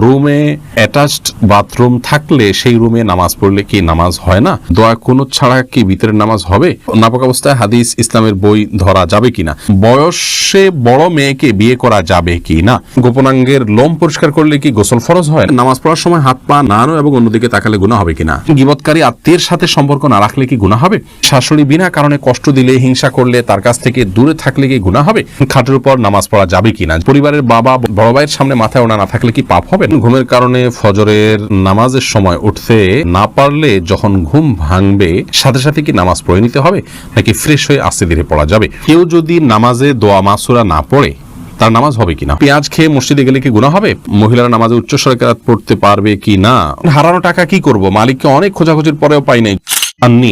রুমে attached bathroom থাকলে সেই রুমে নামাজ পড়লে কি নামাজ হয় না? দোয়া কুনুত ছাড়া কি ভিতরের নামাজ হবে? নাপাক অবস্থায় হাদিস ইসলামের বই ধরা যাবে কিনা? বয়সে বড় মেয়েকে বিয়ে করা যাবে কি না? গোপনাঙ্গের লোম পরিষ্কার করলে কি গোসল ফরজ হয়? নামাজ পড়ার সময় হাত পা নাড়ানো এবং অন্যদিকে তাকালে গুনাহ হবে কিনা? গীবতকারী আত্মীয়ের সাথে সম্পর্ক না রাখলে কি গুনাহ হবে? শাশুড়ি বিনা কারণে কষ্ট দিলে, হিংসা করলে, তার কাছ থেকে দূরে থাকলে কি গুনাহ হবে? খাটের উপর নামাজ পড়া যাবে কিনা? পরিবারের বাবা বড় ভাইয়ের সামনে মাথায় ওড়না না থাকলে কি পাপ হবে? ঘুমের কারণে ফজরের নামাজের সময় উঠতে না পারলে যখন ঘুম ভাঙবে সাথে সাথে কি নামাজ পড়ে নিতে হবে, নাকি ফ্রেশ হয়ে আস্তে ধীরে পড়া যাবে? কেউ যদি নামাজে দোয়া মাসুরা না পড়ে তার নামাজ হবে কিনা? পেঁয়াজ খেয়ে মসজিদে গেলে কি গুনাহ হবে? মহিলারা নামাজে উচ্চস্বরে কেরাত পড়তে পারবে কি না? হারানো টাকা কি করব? মালিককে অনেক খোঁজাখুঁজির পরেও পাই নাই।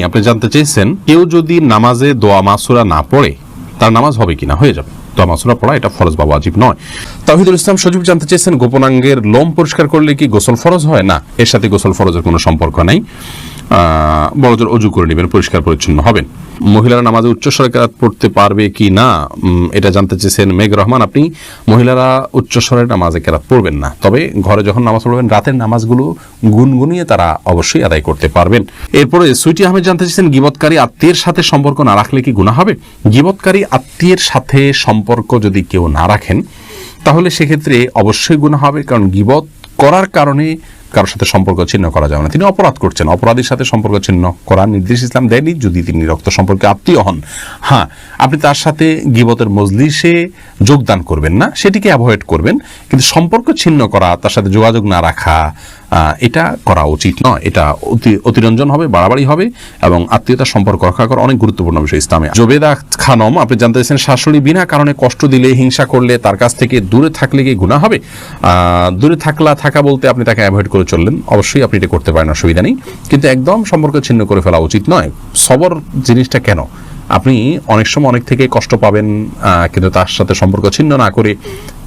আপনি জানতে চেয়েছেন কেউ যদি নামাজে দোয়া মাসুরা না পড়ে তার নামাজ হবে কিনা? হয়ে যাবে। দোয়া মাসুরা পড়া এটা ফরজ বা ওয়াজিব নয়। তাওহীদুল ইসলাম সজীব জানতে চেয়েছেন গোপনাঙ্গের লোম পরিষ্কার করলে কি গোসল ফরজ হয়? না, এর সাথে গোসল ফরজের কোনো সম্পর্ক নাই। বড়জোর অজু করে নেবেন, পরিষ্কার পরিচ্ছন্ন হবেন। মহিলারা নামাজে উচ্চস্বরে কেরাত পড়তে পারবে কি না এটা জানতে চেয়েছেন মেঘ রহমান। আপনি মহিলারা উচ্চস্বরে নামাজে কেরাত পড়বেন না, তবে ঘরে যখন নামাজ পড়বেন রাতের নামাজগুলো গুনগুনিয়ে তারা অবশ্যই আদায় করতে পারবেন। এরপরে সুইটি আহমেদ জানতে চেয়েছেন গীবতকারী আত্মীয়ের সাথে সম্পর্ক না রাখলে কি গুনাহ হবে? গীবতকারী আত্মীয়ের সাথে সম্পর্ক যদি কেউ না রাখেন তাহলে সেক্ষেত্রে অবশ্যই গুনাহ হবে, কারণ গীবত করার কারণে কারোর সাথে সম্পর্ক ছিন্ন করা যাবে না। তিনি অপরাধ করছেন, অপরাধীর সাথে সম্পর্ক ছিন্ন করার নির্দেশ ইসলাম দেয়নি যদি তিনি রক্ত সম্পর্কে আত্মীয় হন। হ্যাঁ, আপনি তার সাথে গীবতের মজলিসে যোগদান করবেন না, সেটিকে অ্যাভয়েড করবেন, কিন্তু সম্পর্ক ছিন্ন করা, তার সাথে যোগাযোগ না রাখা, এটা করা উচিত নয়। এটা অতিরঞ্জন হবে, বাড়াবাড়ি হবে, এবং আত্মীয়তার সম্পর্ক রক্ষা করা অনেক গুরুত্বপূর্ণ বিষয় ইসলামে। জোবেদা খানম আপনি জানতে চাইছেন শাশুড়ি বিনা কারণে কষ্ট দিলে, হিংসা করলে, তার কাছ থেকে দূরে থাকলে কি গুনাহ হবে? দূরে থাকা বলতে আপনি তাকে অ্যাভয়েড করে চললেন, অবশ্যই আপনি এটা করতে পারেন, অসুবিধা নেই, কিন্তু একদম সম্পর্ক ছিন্ন করে ফেলা উচিত নয়। সবর জিনিসটা কেন? আপনি অনেক সময় অনেক থেকে কষ্ট পাবেন, কিন্তু তার সাথে সম্পর্ক ছিন্ন না করে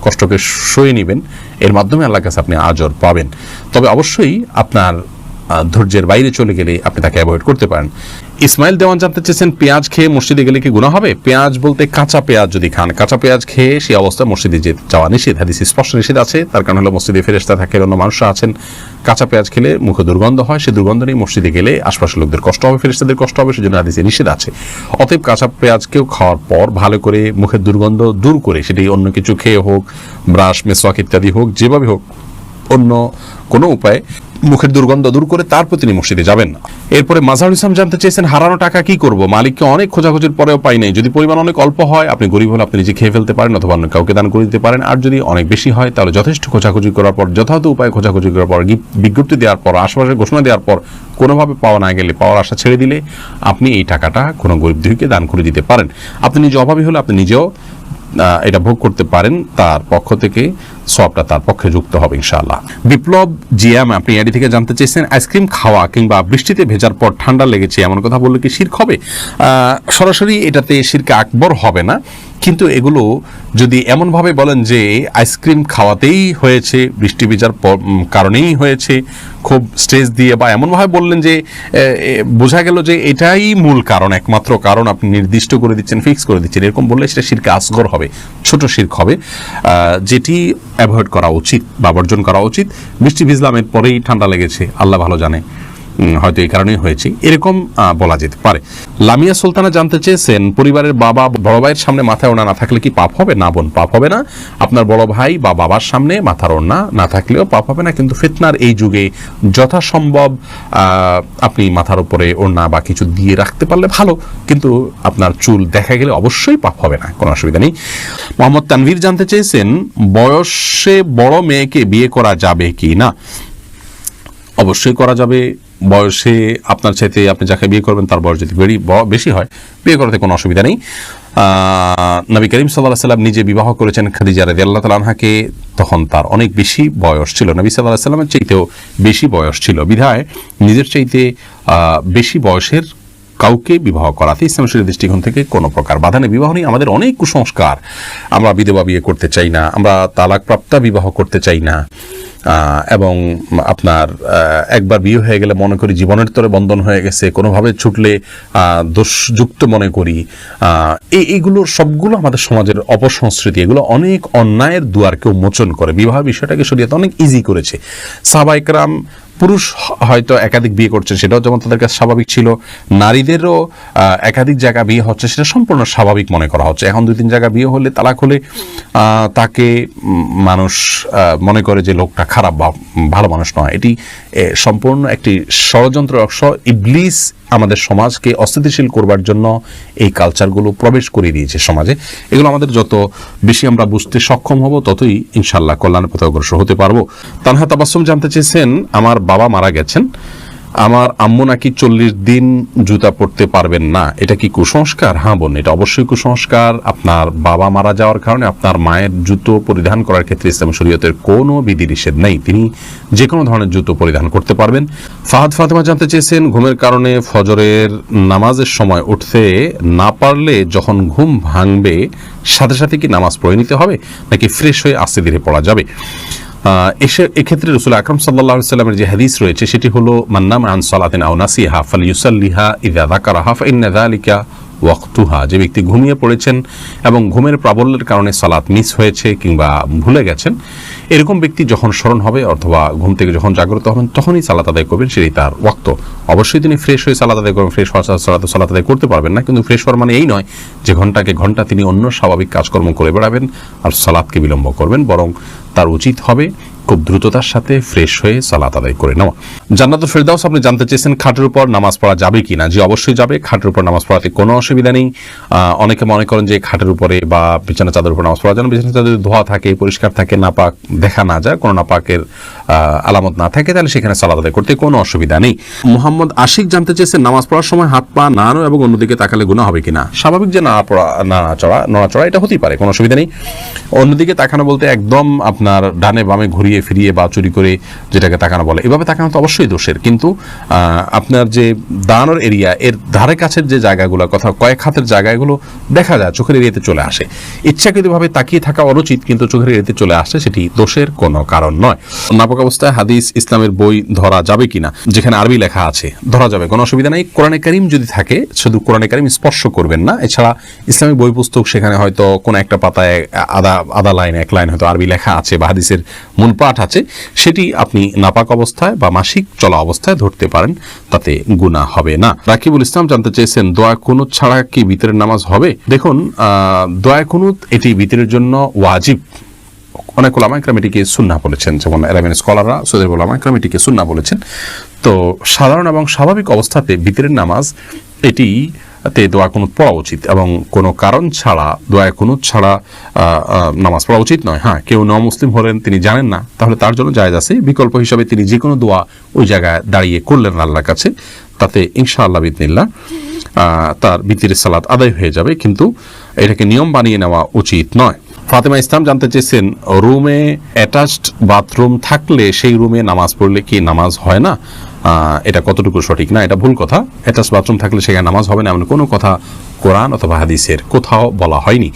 কষ্টকে সয়ে নেবেন, এর মাধ্যমে আল্লাহর কাছে আপনি আজর পাবেন। তবে অবশ্যই আপনার ধৈর্যের বাইরে চলে গেলে আপনি তাকে অ্যাভয়েড করতে পারেন। ইসমাইল দেওয়ান জানতে চেয়েছেন পেঁয়াজ খেয়ে মসজিদে গেলে কি গুনাহ হবে? পেঁয়াজ বলতে কাঁচা পেঁয়াজ যদি খান, কাঁচা পেঁয়াজ খেয়ে সেই অবস্থায় মসজিদে যাওয়া নিষেধ, হাদিসে স্পষ্ট নিষেধ আছে। তার কারণ হলো মসজিদে ফেরেশতা থাকে, অন্য মানুষরা আছেন, কাঁচা পেঁয়াজ খেলে মুখে দুর্গন্ধ হয়, সেই দুর্গন্ধ নিয়ে মসজিদে গেলে আশপাশের লোকদের কষ্ট হবে, ফেরেশতাদের কষ্ট হবে, সেজন্য হাদিসে নিষেধ আছে। অতএব কাঁচা পেঁয়াজকেও খাওয়ার পর ভালো করে মুখের দুর্গন্ধ দূর করে, সেটি অন্য কিছু খেয়ে হোক, ব্রাশ, মেসওয়াক ইত্যাদি হোক, যেভাবে হোক, অন্য কোনো উপায়ে মুখের দুর্গন্ধ দূর করে তারপর তিনি মসজিদে যাবেন না। এরপরে মাজাহুল ইসলাম জানতে চেয়েছেন হারানো টাকা কি করব? মালিককে অনেক খোঁজাখুঁজির পরেও পাই নাই। যদি পরিমাণ অনেক অল্প হয়, আপনি গরিব হলে আপনি নিজে খেয়ে ফেলতে পারেন অথবা অন্য কাউকে দান করে দিতে পারেন। আর যদি অনেক বেশি হয় তাহলে যথেষ্ট খোঁজাখুঁজি করার পর, যথাযথ উপায়ে খোঁজাখুঁজি করার পর, বিজ্ঞপ্তি দেওয়ার পর, আশেপাশে ঘোষণা দেওয়ার পর কোনোভাবে পাওয়া না গেলে, পাওয়ার আশা ছেড়ে দিলে আপনি এই টাকাটা কোনো গরিব দুঃখীকে দান করে দিতে পারেন। আপনি নিজে অভাবী হলে আপনি নিজেও এটা ভোগ করতে পারেন, তার পক্ষ থেকে সবটা তার পক্ষে যুক্ত হবে ইনশাআল্লাহ। বিপ্লব জিয়াম আপনি এডি থেকে জানতে চেয়েছেন আইসক্রিম খাওয়া কিংবা বৃষ্টিতে ভেজার পর ঠান্ডা লেগেছে এমন কথা বললে কি শিরক হবে? সরাসরি এটাতে শিরকে আকবর হবে না, কিন্তু এগুলো যদি এমনভাবে বলেন যে আইসক্রিম খাওয়াতেই হয়েছে, বৃষ্টি ভেজার কারণেই হয়েছে, খুব স্ট্রেস দিয়ে, বা এমনভাবে বললেন যে বোঝা গেল যে এটাই মূল কারণ, একমাত্র কারণ আপনি নির্দিষ্ট করে দিচ্ছেন, ফিক্স করে দিচ্ছেন, এরকম বললে সেটা শিরকে আসগর হবে, ছোট শিরক হবে, যেটি অ্যাভয়েড করা উচিত বা বর্জন করা উচিত। বৃষ্টি ভিজলাম, এর পরেই ঠান্ডা লেগেছে, আল্লাহ ভালো জানে, হয়তো এই কারণেই হয়েছে, এরকম বলা যেতে পারে। লামিয়া সুলতানা জানতে চেয়েছেন পরিবারের বাবা বড় ভাইয়ের সামনে মাথায় ওড়না না থাকলে কি পাপ হবে? না বোন, পাপ হবে না। আপনার বড় ভাই বা বাবার সামনে মাথার ওড়না না থাকলেও পাপ হবে না, কিন্তু ফিতনার এই যুগে যথাসম্ভব আপনি মাথার উপরে ওড়না বা কিছু দিয়ে রাখতে পারলে ভালো, কিন্তু আপনার চুল দেখা গেলে অবশ্যই পাপ হবে না, কোনো অসুবিধা নেই। মোহাম্মদ তানভীর জানতে চেয়েছেন বয়সে বড় মেয়েকে বিয়ে করা যাবে কি না? অবশ্যই করা যাবে। বয়সে আপনার চাইতে আপনি যাকে বিয়ে করবেন তার বয়স যদি বেশি হয়, বিয়ে করাতে কোনো অসুবিধা নেই। নবী করিম সাল্লাল্লাহু আলাইহি ওয়াসাল্লাম নিজে বিবাহ করেছেন খাদিজা রাদিয়াল্লাহু তাআলা আনহাকে, তখন তার অনেক বেশি বয়স ছিল, নবী সাল্লাল্লাহু আলাইহি ওয়াসাল্লামের চাইতেও বেশি বয়স ছিল, বিধায় নিজের চাইতে বেশি বয়সের কাউকে বিবাহ করাতে ইসলামের শরীয়তের দৃষ্টিকোণ থেকে কোনো প্রকার বাধা নেই। বিবাহ নিয়ে আমাদের অনেক কুসংস্কার, আমরা বিধবা বিয়ে করতে চাই না, আমরা তালাকপ্রাপ্তা বিবাহ করতে চাই না, এবং আপনার একবার বিয়ে হয়ে গেলে মনে করি জীবনের তরে বন্ধন হয়ে গেছে, কোনোভাবে ছুটলে দোষযুক্ত মনে করি, এইগুলোর সবগুলো আমাদের সমাজের অপসংস্কৃতি। এগুলো অনেক অন্যায়ের দুয়ারকে উন্মোচন করে। বিবাহ বিষয়টাকে শরীয়ত অনেক ইজি করেছে। সাহাবায়ে কেরাম পুরুষ হয়তো একাধিক বিয়ে করছে, সেটাও যেমন তাদের কাছে স্বাভাবিক ছিল। নারীদেরও একাধিক জায়গা বিয়ে হচ্ছে, সেটা সম্পূর্ণ স্বাভাবিক মনে করা হচ্ছে। এখন 2-3 জায়গা বিয়ে হলে, তালাক হলে তাকে মানুষ মনে করে যে লোকটা খারাপ বা ভালো মানুষ নয়। এটি সম্পূর্ণ একটি ষড়যন্ত্র অংশ। ইবলিস আমাদের সমাজকে অস্থিতিশীল করবার জন্য এই কালচারগুলো প্রবেশ করে দিয়েছে সমাজে। এগুলো আমাদের যত বেশি আমরা বুঝতে সক্ষম হব, ততই ইনশাল্লাহ কল্যাণের পথে অগ্রসর হতে পারবো। তানহা তাবাসসুম জানতে চেয়েছেন, আমার বাবা মারা গেছেন, আমার আম্মু নাকি 40 দিন জুতা পরতে পারবেন না, এটা কি কুসংস্কার? হ্যাঁ বোন, এটা অবশ্যই কুসংস্কার। আপনার বাবা মারা যাওয়ার কারণে আপনার মায়ের জুতো পরিধান করার ক্ষেত্রে ইসলাম শরীয়তের কোনো বিধিনিষেধ নেই। তিনি যে কোনো ধরনের জুতো পরিধান করতে পারবেন। ফাহাদ ফাতেমা জানতে চেয়েছেন, ঘুমের কারণে ফজরের নামাজের সময় উঠতে না পারলে যখন ঘুম ভাঙবে সাথে সাথে কি নামাজ পড়ে নিতে হবে, নাকি ফ্রেশ হয়ে আস্তে ধীরে পড়া যাবে? এক্ষেত্রে রাসূল আকরাম সাল্লাল্লাহু আলাইহি ওয়াসাল্লামের যে হাদিস রয়েছে সেটি হলো, মান নামা আন সালাতিন আও নাসিহা ফালইউসাল্লিহা ইযা যাকারাহা ফাইন্না যালিকা ওয়াক্তুহা। যে ব্যক্তি ঘুমিয়ে পড়েছেন এবং ঘুমের প্রাবল্যের কারণে সালাত মিস হয়েছে কিংবা ভুলে গেছেন, এরকম ব্যক্তি যখন স্মরণ হবে অথবা ঘুম থেকে যখন জাগ্রত হবেন তখনই সালাত আদায় করবেন, সেটাই তার ওয়াক্ত। অবশ্যই তিনি ফ্রেশ হয়ে সালাত আদায় করবেন। ফ্রেশ হওয়া সালাত আদায় করতে পারবেন না, কিন্তু ফ্রেশ হওয়ার মানে এই নয় যে ঘন্টাকে ঘন্টা তিনি অন্য স্বাভাবিক কাজকর্ম করে বেড়াবেন আর সালাতকে বিলম্ব করবেন, বরং তার উচিত হবে খুব দ্রুততার সাথে ফ্রেশ হয়ে সালাত আদায় করে নেওয়া। জান্নাতুল ফেরদাউস আপনি জানতে চেয়েছেন, খাটের উপর নামাজ পড়া যাবে কিনা? জি, অবশ্যই যাবে। খাটের উপর নামাজ পড়াতে কোনো অসুবিধা নেই। অনেকে মনে করেন যে খাটের উপরে বা বিছানা চাদর উপর নামাজ পড়া যেন বিছানা চাদর ধোয়া থাকে, পরিষ্কার থাকে, নাপাক দেখা না যায়, কোনো নাপাকের আলামত না থাকে, তাহলে সেখানে সালাত আদায় করতে কোনো অসুবিধা নেই। মোহাম্মদ আশিক জানতে চেয়েছেন, নামাজ পড়ার সময় হাত পা নাড়ানো এবং অন্যদিকে তাকালে গুনাহ হবে কিনা? স্বাভাবিক যে নড়াচড়া এটা হতেই পারে, কোনো অসুবিধা নেই। অন্যদিকে তাকানো বলতে একদম আপনার ডানে বামে ঘুরিয়ে ফিরিয়ে বা চুরি করে যেটাকে তাকানো বলে, এভাবে তাকানো তো অবশ্যই দোষের। কিন্তু আপনার যে দাঁড়ানোর এরিয়া, এর ধারে কাছের যে জায়গাগুলো, কথা কয়েক হাতের জায়গাগুলো দেখা যায় চোখের এরিয়াতে চলে আসে, ইচ্ছাকৃতভাবে তাকিয়ে থাকা অনুচিত, কিন্তু চোখের এরিয়াতে চলে আসে, সেটি দোষের কোনো কারণ নয়। নাপাক অবস্থায় হাদিস ইসলামের বই ধরা যাবে কিনা? যেখানে আরবি লেখা আছে ধরা যাবে, কোনো অসুবিধা নেই। কোরআনে কারীম যদি থাকে, শুধু কোরআনে কারীম স্পর্শ করবেন না। এছাড়া ইসলামিক বই পুস্তক, সেখানে হয়তো কোনো একটা পাতায় আধা লাইন, এক লাইন হয়তো আরবি লেখা আছে বা হাদিসের মূল পাঠ আছে, সেটি আপনি নাপাক অবস্থায় বা মাসিক চলা অবস্থায় ধরতে পারেন, তাতে গুনাহ হবে না। রাকিবুল ইসলাম জানতে চেয়েছেন, দোয়া কুনুত ছাড়া কি বিতরের নামাজ হবে? দেখুন, দোয়া কুনুত এটি বিতরের জন্য ওয়াজিব। অনেক উলামা ইকরাম এটিকে সুন্নাহ বলেছেন, যেমন আরবিয়ান স্কলাররা, সৌদি উলামা ইকরাম এটিকে সুন্নাহ বলেছেন। তো সাধারণ এবং স্বাভাবিক অবস্থাতে বিতরের নামাজ এটি দোয়া কুনুত পড়া উচিত এবং কোনো কারণ ছাড়া দোয়া কুনুত ছাড়া নামাজ পড়া উচিত নয়। হ্যাঁ, কেউ মুসলিম হলেন, তিনি জানেন না, তাহলে তার জন্য জায়েজ আছে। বিকল্প হিসাবে তিনি যে কোনো দোয়া ওই জায়গায় দাঁড়িয়ে করলেন আল্লাহর কাছে, তাতে ইনশাআল্লাহ বিদিনিল্লাহ তার বিতিরের সালাত আদায় হয়ে যাবে, কিন্তু এটাকে নিয়ম বানিয়ে নেওয়া উচিত নয়। ফাতেমা ইসলাম জানতে চেয়েছেন, রুমে অ্যাটাচড বাথরুম থাকলে সেই রুমে নামাজ পড়লে কি নামাজ হয় না? এটা কতটুকু সঠিক? না, এটা ভুল কথা। অ্যাটাচ বাথরুম থাকলে সেখানে নামাজ হবে না এমন কোনো কথা কোরআন অথবা হাদিসের কোথাও বলা হয়নি।